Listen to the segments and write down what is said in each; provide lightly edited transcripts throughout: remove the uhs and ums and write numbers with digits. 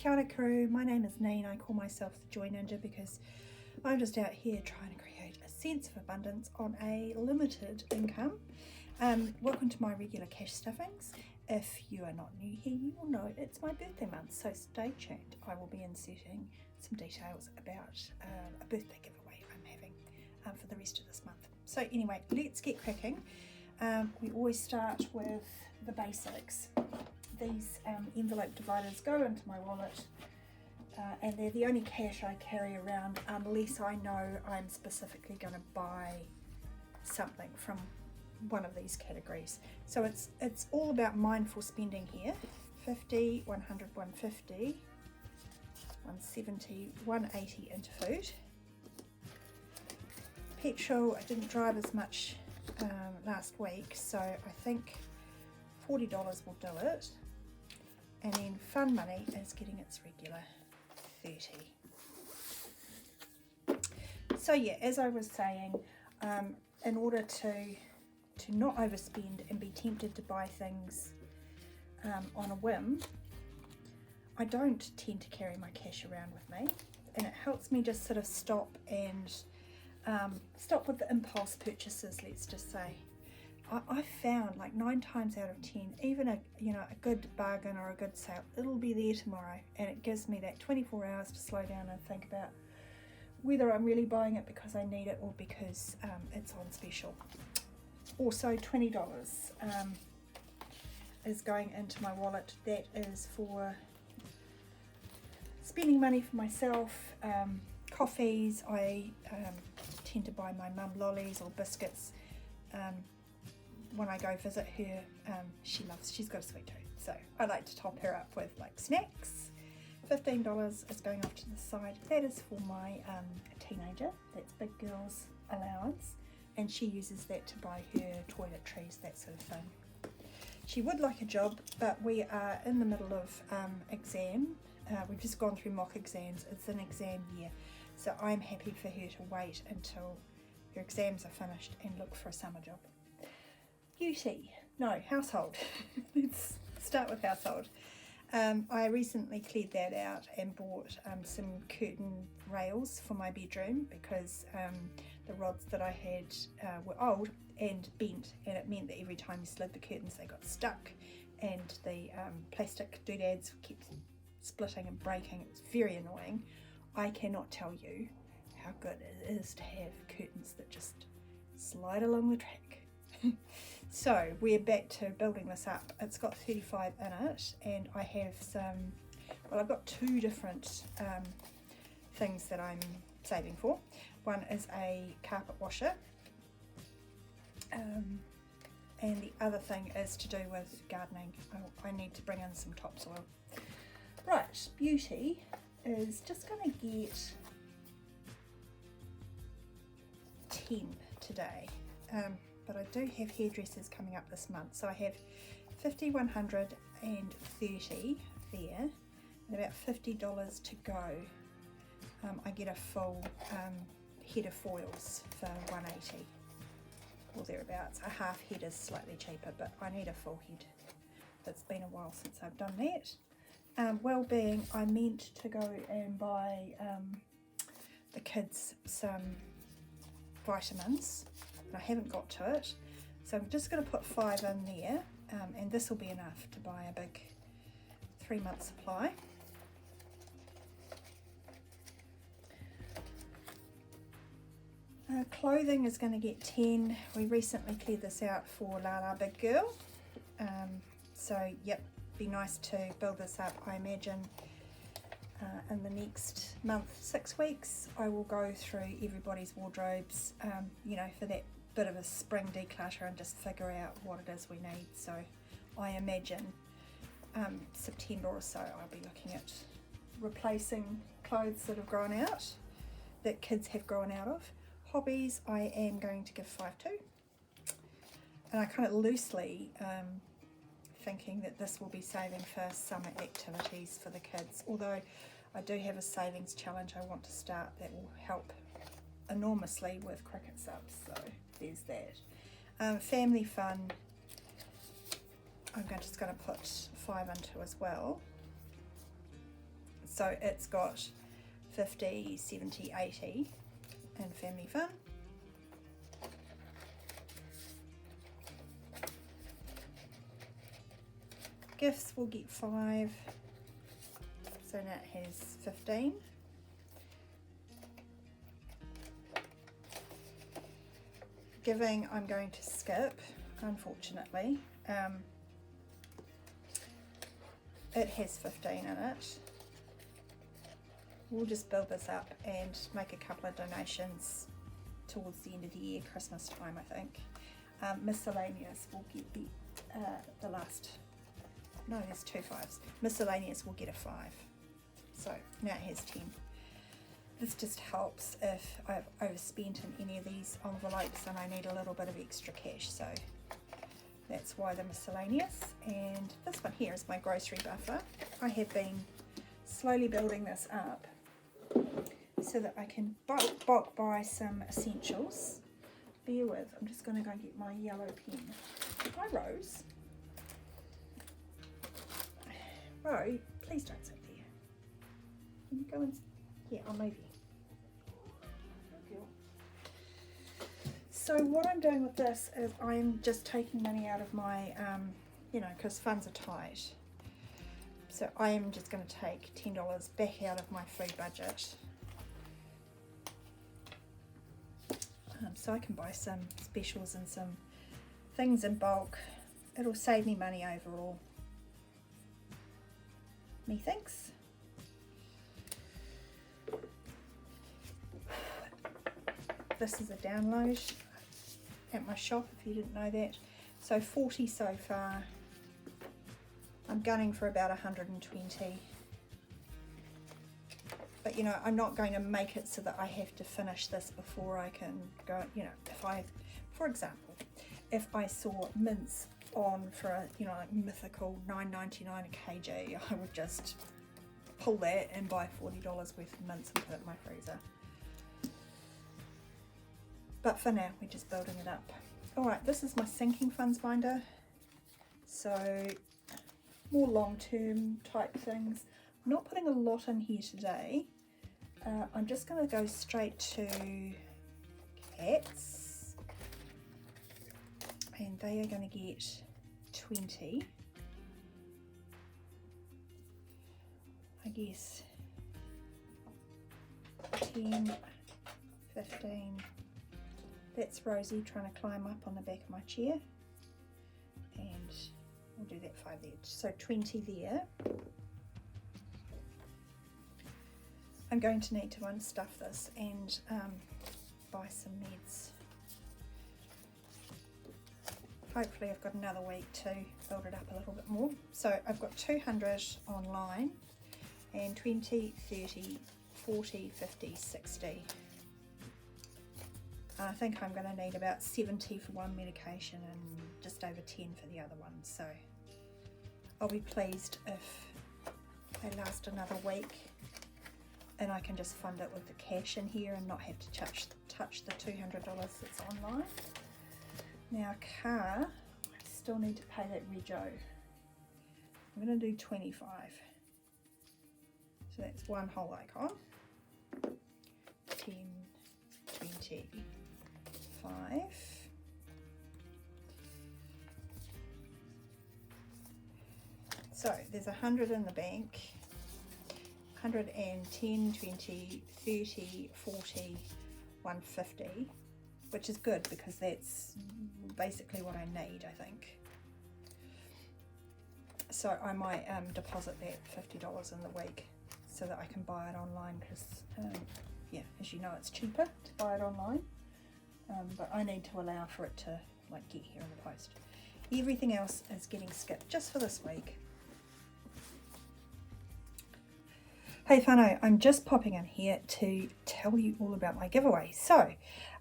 Kia ora crew, my name is Neen. I call myself the Joy Ninja because I'm just out here trying to create a sense of abundance on a limited income. Welcome to my regular cash stuffings. If you are not new here, you will know it's my birthday month, so stay tuned. I will be inserting some details about a birthday giveaway I'm having for the rest of this month. So anyway, let's get cracking. We always start with the basics. These envelope dividers go into my wallet and they're the only cash I carry around unless I know I'm specifically going to buy something from one of these categories. So it's all about mindful spending here. 50, 100, 150, 170, 180 into food. Petrol, I didn't drive as much last week, so I think $40 will do it. And then fun money is getting its regular 30. So yeah, as I was saying, in order to not overspend and be tempted to buy things on a whim, I don't tend to carry my cash around with me, and it helps me just sort of stop and stop with the impulse purchases, let's just say. I found like 9 times out of 10, even a good bargain or a good sale, it'll be there tomorrow, and it gives me that 24 hours to slow down and think about whether I'm really buying it because I need it or because it's on special. Also $20 is going into my wallet. That is for spending money for myself. Coffees, I tend to buy my mum lollies or biscuits when I go visit her. She's got a sweet tooth, so I like to top her up with like snacks. $15 is going off to the side. That is for my teenager. That's big girl's allowance, and she uses that to buy her toiletries, that sort of thing. She would like a job, but we are in the middle of exam. We've just gone through mock exams. It's an exam year, so I'm happy for her to wait until her exams are finished and look for a summer job. Household. Let's start with household. I recently cleared that out and bought some curtain rails for my bedroom because the rods that I had were old and bent, and it meant that every time you slid the curtains they got stuck, and the plastic doodads kept splitting and breaking. It was very annoying. I cannot tell you how good it is to have curtains that just slide along the track. So we're back to building this up. It's got 35 in it, and I have I've got 2 different things that I'm saving for. One is a carpet washer, and the other thing is to do with gardening. I need to bring in some topsoil. Right, beauty is just going to get 10 today. But I do have hairdressers coming up this month, so I have 50, 100 and 30 there, and about $50 to go. I get a full head of foils for 180 or thereabouts. A half head is slightly cheaper, but I need a full head. It's been a while since I've done that. Well-being, I meant to go and buy the kids some vitamins, and I haven't got to it, so I'm just going to put 5 in there, and this will be enough to buy a big 3-month supply. Clothing is going to get 10. We recently cleared this out for Lala Big Girl, so yep, be nice to build this up. I imagine in the next month, 6 weeks, I will go through everybody's wardrobes, for that bit of a spring declutter and just figure out what it is we need. So I imagine September or so I'll be looking at replacing clothes that have grown out, that kids have grown out of. Hobbies, I am going to give 5 to, and I kind of loosely thinking that this will be saving for summer activities for the kids, although I do have a savings challenge I want to start that will help enormously with cricket subs, so there's that. Family fun, I'm just going to put 5 into as well. So it's got 50, 70, 80 and family fun. Gifts will get 5, so Nat has 15. Giving, I'm going to skip, unfortunately. It has 15 in it. We'll just build this up and make a couple of donations towards the end of the year, Christmas time, I think. Miscellaneous will get the last, no, there's 2 5s. Miscellaneous will get a 5. So now it has 10. This just helps if I've overspent in any of these envelopes and I need a little bit of extra cash, so that's why the miscellaneous. And this one here is my grocery buffer. I have been slowly building this up so that I can bulk buy some essentials. Bear with, I'm just going to go and get my yellow pen. Hi Rose. Rose, please don't sit there. Can you go and... Yeah, I'll move you. So what I'm doing with this is I'm just taking money out of my, you know, because funds are tight. So I am just going to take $10 back out of my food budget. So I can buy some specials and some things in bulk. It'll save me money overall. Methinks. This is a download at my shop, if you didn't know that. So 40 so far. I'm gunning for about 120. But you know, I'm not going to make it so that I have to finish this before I can go, you know, if I, for example, if I saw mince on for a, you know, like mythical $9.99 a kg, I would just pull that and buy $40 worth of mince and put it in my freezer. But for now, we're just building it up. All right, this is my sinking funds binder. So more long-term type things. I'm not putting a lot in here today. I'm just going to go straight to cats. And they are going to get 20. I guess 10, 15. That's Rosie trying to climb up on the back of my chair. And we'll do that 5 there. So 20 there. I'm going to need to unstuff this and buy some meds. Hopefully I've got another week to build it up a little bit more. So I've got 200 online and 20, 30, 40, 50, 60. I think I'm going to need about 70 for one medication and just over 10 for the other one. So I'll be pleased if they last another week and I can just fund it with the cash in here and not have to touch the $200 that's online. Now car, I still need to pay that rego. I'm going to do 25. So that's one whole icon. 10, 20, 5. So there's 100 in the bank. 110, 20, 30, 40, 150, which is good because that's basically what I need, I think. So I might deposit that $50 in the week so that I can buy it online because, yeah, as you know, it's cheaper to buy it online. But I need to allow for it to like get here in the post. Everything else is getting skipped just for this week. Hey whānau, I'm just popping in here to tell you all about my giveaway. So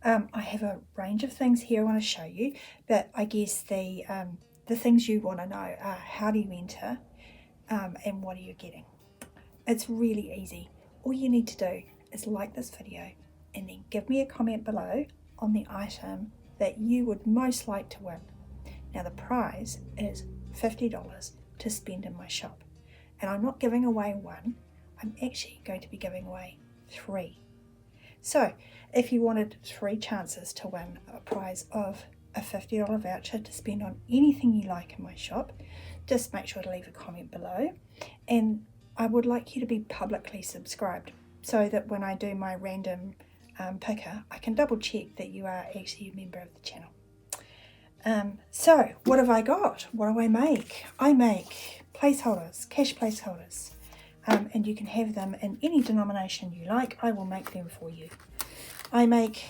I have a range of things here I want to show you, but I guess the things you want to know are how do you enter and what are you getting. It's really easy. All you need to do is like this video and then give me a comment below on the item that you would most like to win. Now the prize is $50 to spend in my shop, and I'm not giving away one. I'm actually going to be giving away 3. So if you wanted 3 chances to win a prize of a $50 voucher to spend on anything you like in my shop, just make sure to leave a comment below. And I would like you to be publicly subscribed so that when I do my random picker, I can double check that you are actually a member of the channel. So what have I got? What do I make? I make placeholders, cash placeholders. And you can have them in any denomination you like. I will make them for you. I make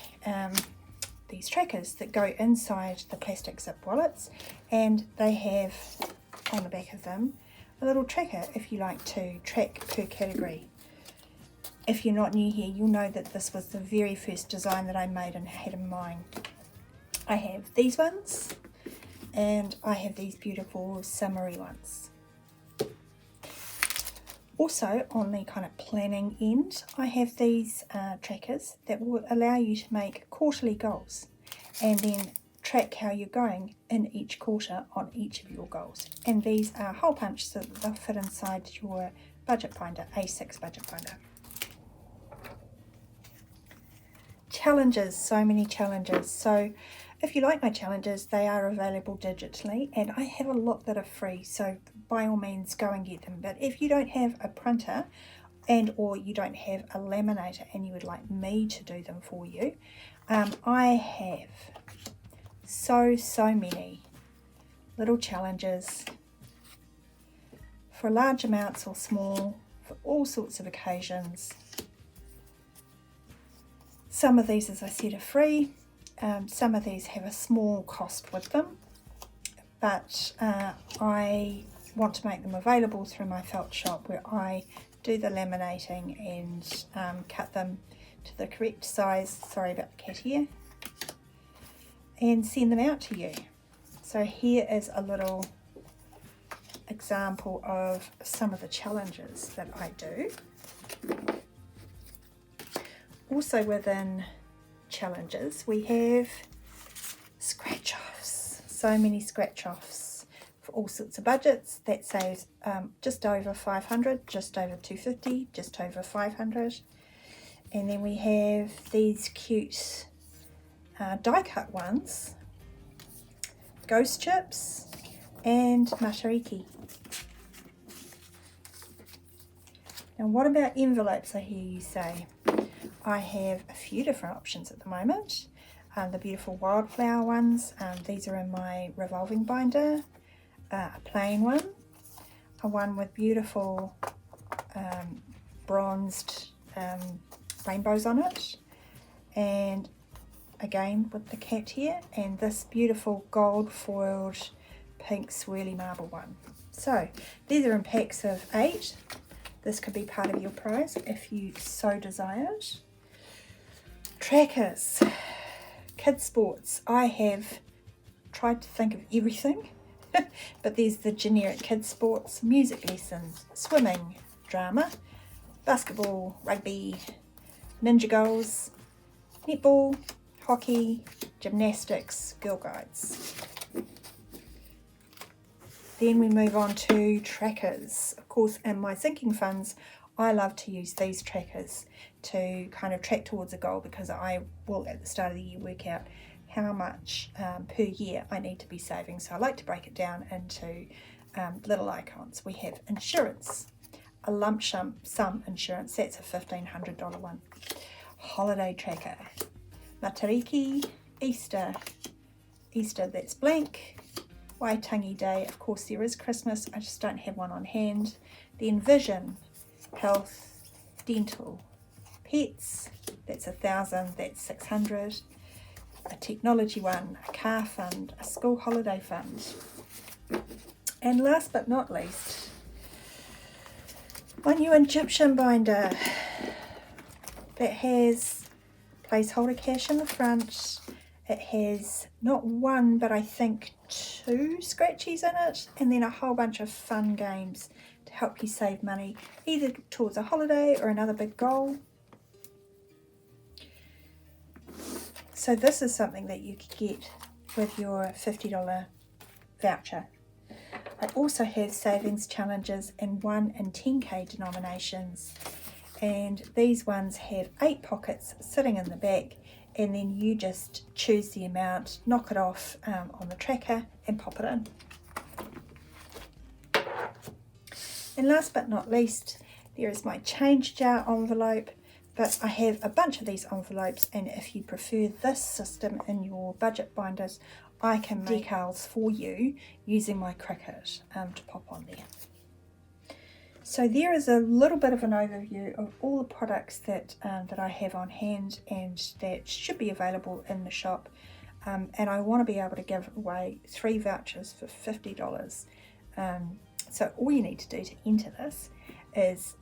these trackers that go inside the plastic zip wallets, and they have on the back of them a little tracker if you like to track per category. If you're not new here, you'll know that this was the very first design that I made and had in mind. I have these ones, and I have these beautiful summery ones. Also, on the kind of planning end, I have these trackers that will allow you to make quarterly goals and then track how you're going in each quarter on each of your goals. And these are hole punch so that they'll fit inside your budget binder, A6 budget binder. Challenges, so many challenges. So if you like my challenges, they are available digitally, and I have a lot that are free, so by all means go and get them. But if you don't have a printer and or you don't have a laminator and you would like me to do them for you, I have so many little challenges for large amounts or small, for all sorts of occasions. Some of these, as I said, are free. Some of these have a small cost with them, but I want to make them available through my felt shop, where I do the laminating and cut them to the correct size, sorry about the cat here, and send them out to you. So here is a little example of some of the challenges that I do. Also within challenges we have scratch offs, so many scratch offs for all sorts of budgets. That saves just over 500, just over 250, just over 500. And then we have these cute die cut ones, ghost chips and matariki. Now what about envelopes, I hear you say? I have a few different options at the moment. The beautiful wildflower ones, these are in my revolving binder, a plain one with beautiful bronzed rainbows on it, and again with the cat here, and this beautiful gold foiled pink swirly marble one. So these are in packs of 8. This could be part of your prize if you so desired. Trackers, kids sports. I have tried to think of everything, but there's the generic kids sports: music lessons, swimming, drama, basketball, rugby, ninja goals, netball, hockey, gymnastics, girl guides. Then we move on to trackers. Of course, in my sinking funds, I love to use these trackers to kind of track towards a goal, because I will at the start of the year work out how much per year I need to be saving. So I like to break it down into little icons. We have insurance, a lump sum insurance, that's a $1,500 one. Holiday tracker, matariki, Easter, that's blank. Waitangi Day, of course there is Christmas, I just don't have one on hand. Then vision, health, dental, pets, that's 1,000, that's 600. A technology one, a car fund, a school holiday fund. And last but not least, my new Egyptian binder that has placeholder cash in the front. It has not one, but I think 2 scratchies in it, and then a whole bunch of fun games to help you save money, either towards a holiday or another big goal. So this is something that you could get with your $50 voucher. I also have savings challenges in 1 and 10k denominations, and these ones have 8 pockets sitting in the back, and then you just choose the amount, knock it off on the tracker and pop it in. And last but not least, there is my change jar envelope, but I have a bunch of these envelopes, and if you prefer this system in your budget binders, I can make decals for you using my Cricut to pop on there. So there is a little bit of an overview of all the products that I have on hand and that should be available in the shop. And I want to be able to give away 3 vouchers for $50. So all you need to do to enter this is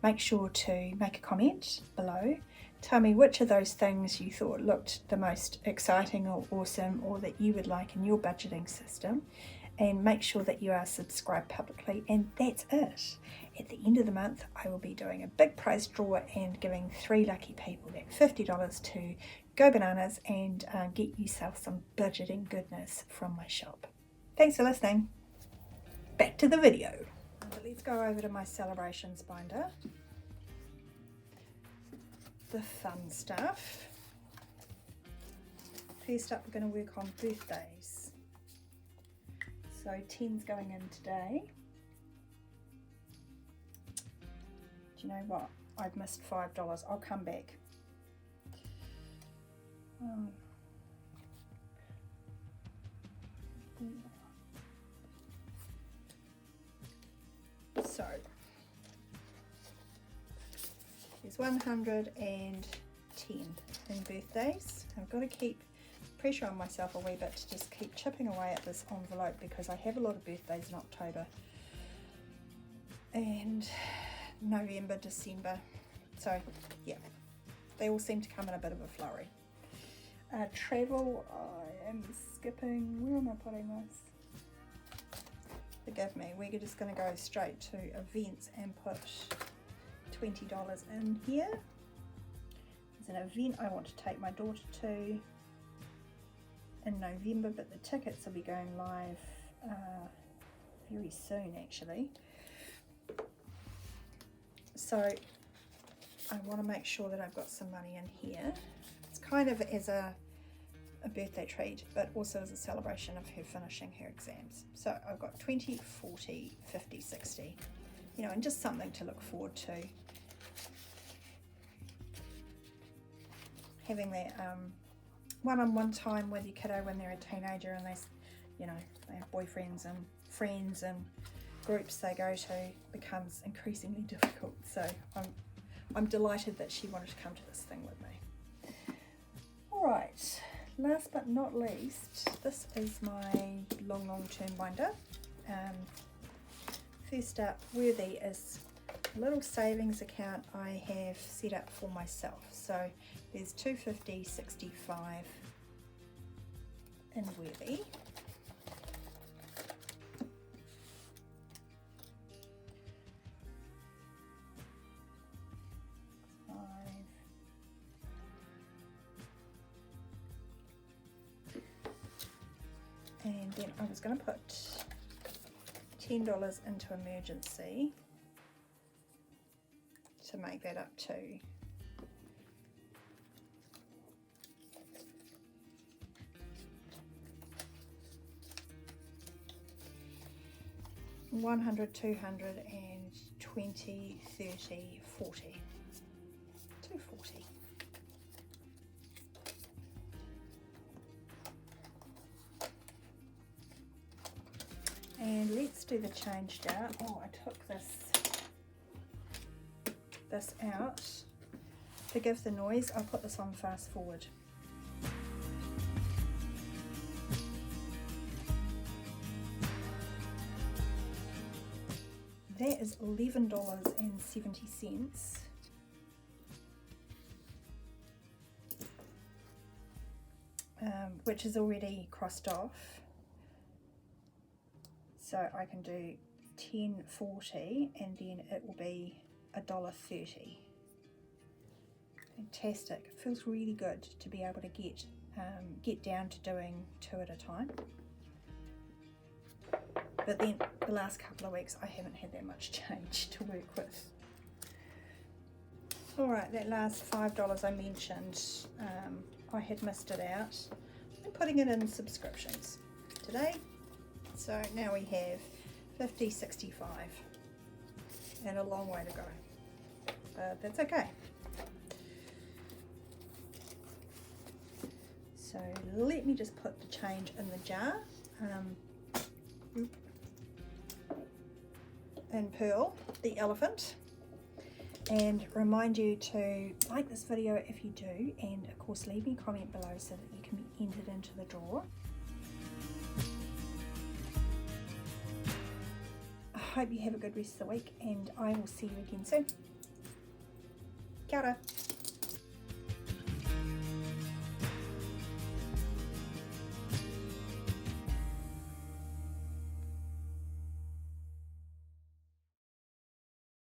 make sure to make a comment below. Tell me which of those things you thought looked the most exciting or awesome, or that you would like in your budgeting system, and make sure that you are subscribed publicly, and that's it. At the end of the month, I will be doing a big prize draw and giving 3 lucky people that $50 to go bananas and get yourself some budgeting goodness from my shop. Thanks for listening. Back to the video. Let's go over to my celebrations binder. The fun stuff. First up, we're going to work on birthdays. So 10's going in today. Do you know what? I've missed $5. I'll come back. So there's 110 in birthdays. I've got to keep pressure on myself a wee bit to just keep chipping away at this envelope, because I have a lot of birthdays in October and November, December. So yeah, they all seem to come in a bit of a flurry. Travel, I am skipping. Where am I putting this? Forgive me, we're just going to go straight to events and put $20 in here. There's an event I want to take my daughter to in November, but the tickets will be going live very soon actually. So I want to make sure that I've got some money in here. It's kind of as a birthday treat, but also as a celebration of her finishing her exams. So I've got 20, 40, 50, 60, you know, and just something to look forward to. Having that one-on-one time with your kiddo when they're a teenager and they, you know, they have boyfriends and friends and groups they go to becomes increasingly difficult. So I'm delighted that she wanted to come to this thing with me. All right. Last but not least, this is my long-term binder. First up, Worthy is a little savings account I have set up for myself. So there's $2.50, $65 in Worthy. And then I was going to put $10 into emergency to make that up to $100, $200, and $20, $30, $40, $240. And let's do the change jar. Oh, I took this out. Forgive the noise, I'll put this on fast forward. That is $11.70, which is already crossed off. So I can do $10.40 and then it will be $1.30. Fantastic. It feels really good to be able to get down to doing 2 at a time. but then the last couple of weeks I haven't had that much change to work with. Alright, that last $5 I mentioned, I had missed it out. I'm putting it in subscriptions today. So now we have 50, 65 and a long way to go. But that's okay. So let me just put the change in the jar. And Pearl, the elephant. And remind you to like this video if you do, and of course leave me a comment below so that you can be entered into the draw. I hope you have a good rest of the week, and I will see you again soon. Kia ora.